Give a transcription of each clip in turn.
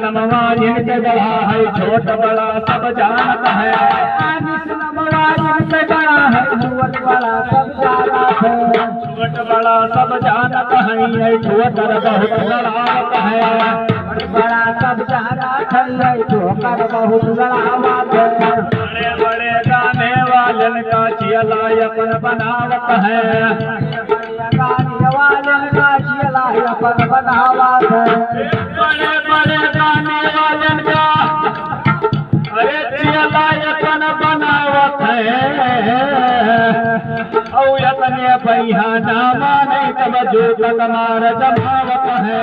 नमवा जिनसे बड़ा है छोट बड़ा सब जानत है। नमवा जिनसे बड़ा है छोट बड़ा सब जानत है। छोट बड़ा सब जानत है ठोकर बहुत लड़ावत है। बड़ा सब जानत है ठोकर बहुत लड़ावत है। बड़े बड़े गाने वालन का चियला अपन बनावत है। गाने वालन का चियला अपन बनावत है। बड़े बड़े गाने वालन का अरे चियला अपन बनावत है। औ यतने पैहा नामा नहीं तब जो तमार जमावत है।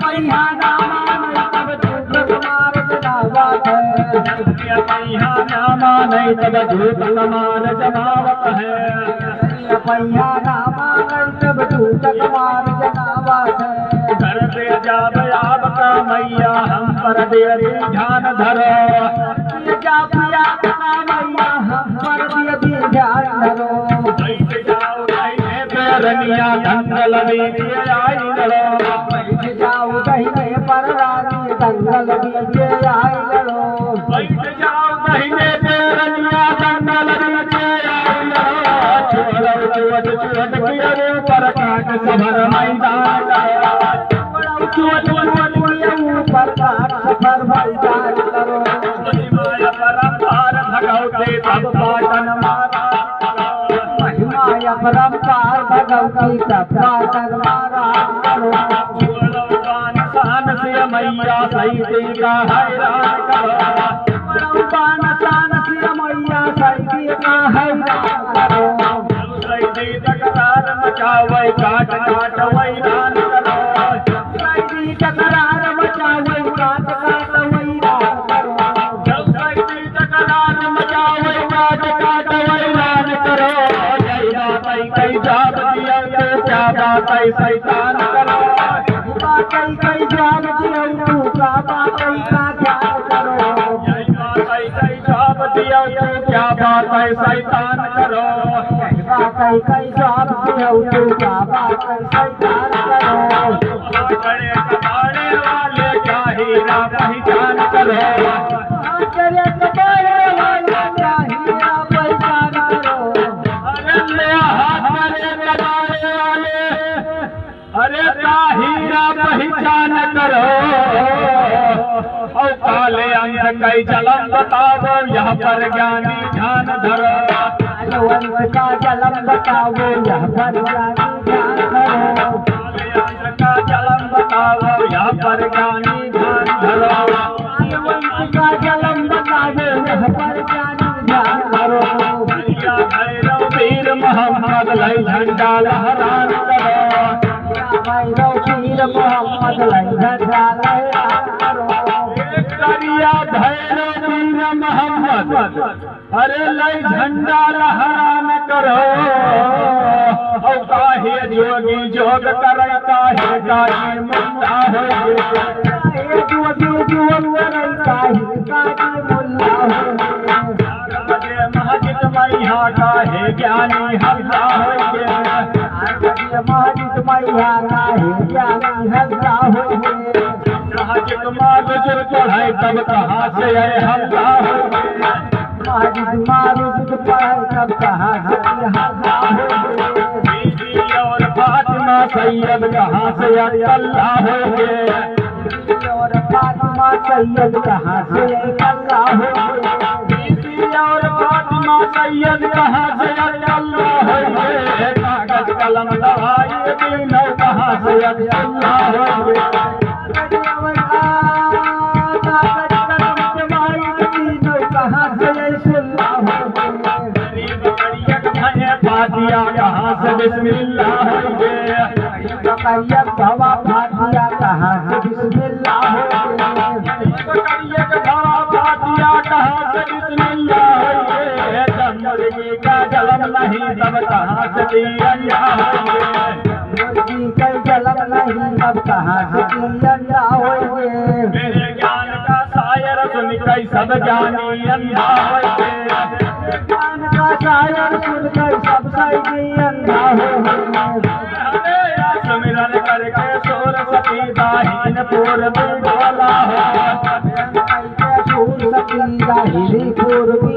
पैहा नामा नहीं तब जो तमार जमावत है। पैहा नामा नहीं तब जो तमार जमावत है। पैहा नामा नहीं तब जो तमार जमावत है। घर से जाब आपका मैया हम पर दे ध्यान धरो। जाब आपका मैया हम पर दे ध्यान धरो। बैठ जाओ दाहिने पर रनिया दंगल बीजे आई लड़ो। बैठ जाओ दाहिने पर रानी दंगल बीजे आई लड़ो। बैठ जाओ दाहिने पर रनिया दंगल बीजे आई लड़ो। छोड़ो चुवट चुवट के ऊपर काट सभर मैदान करो। चुवट चुवट के ऊपर काट सभर मैदान करो। महिमा परंपार भगवते सब पाटन मारा। महिमा परंपार भगवती सब पाटन मारा करो। छोड़ो पान शान से मैया सैदी का हैरान करो। छोड़ो पान शान से मैया सैदी का हैरान करो। सैदी तकरार मचावे काट काट वैरान करो। सैदी तकरार मचावे काट काट वैरान करो। सैदी तकरार मचावे काट काट वैरान करो। जय बातई कई जाब दिया तो क्या बातई शैतान करो। बातई कई जाब दिया तो क्या बातई का ध्यान करो। जय बातई कई जाब दिया तो क्या बातई शैतान करो। बातई कई जाब दिया तो क्या बातई शैतान करो। बड़े कबाड़े वाले क्या हीरा पहचान करो। बड़े कबाड़े वाले क्या हीरा पहचान करो। अरे हाथ बड़े कबाड़े वाले अरे क्या हीरा पहचान करो। और काले अंग कई जलम बताओ यहाँ पर ज्ञानी ध्यान धरो। अंग का जलम बताओ यहाँ पर ज्ञानी ध्यान धरो। काले अंग का जलम बताओ यहाँ पर ज्ञानी ध्यान धरो। अंग का जलम बताओ यहाँ पर ज्ञानी ध्यान धरो। भैरव वीर मोहम्मद लाई झंडा लहरान करो। भैरव वीर मोहम्मद लाई झंडा लहरान करो। करिया भैरव वीर मोहम्मद अरे लाई झंडा लहरान करो। और काहे जोगी जोग करे काहे काहे मुल्ला हो। काहे जोगी जोग करे काहे काहे मुल्ला हो। बजे महजिद मैया काहे ज्ञानी हल्ला हो। महजिद मैया काहे ज्ञानी हल्ला हो। महजिद मारुजुर पढ़ाई तब कहाँ से हल्ला हो। महजिद मारुजुर पढ़ाई तब कहाँ से हल्ला हो। बीबी और फातिमा सैयद कहाँ से अल्लाह हो। बीबी और फातिमा सैयद कहाँ से अल्लाह हो। बीबी और फातिमा सैयद कहाँ से अल्लाह हो। कागज कलम दवाई तीनों कहाँ से अल्लाह हो। फातिया कहाँ से बिस्मिल्लाह हो गए। भवा फातिया कहाँ से बिस्मिल्लाह हो गए। भवा फातिया कहाँ से बिस्मिल्लाह हो गए। जब मुर्गी का जलम नहीं तब कहाँ से दिया हो गए। मुर्गी का जलम नहीं तब कहाँ से दिया हो गए। मेरे ज्ञान का शायर सुन कई सब सब जानी अंधा होइते। ज्ञान का सागर सुनकर सब सही अंधा हो। सुमिरन करके सोर सती दाहिन पूर्व बोला हो। पूर्व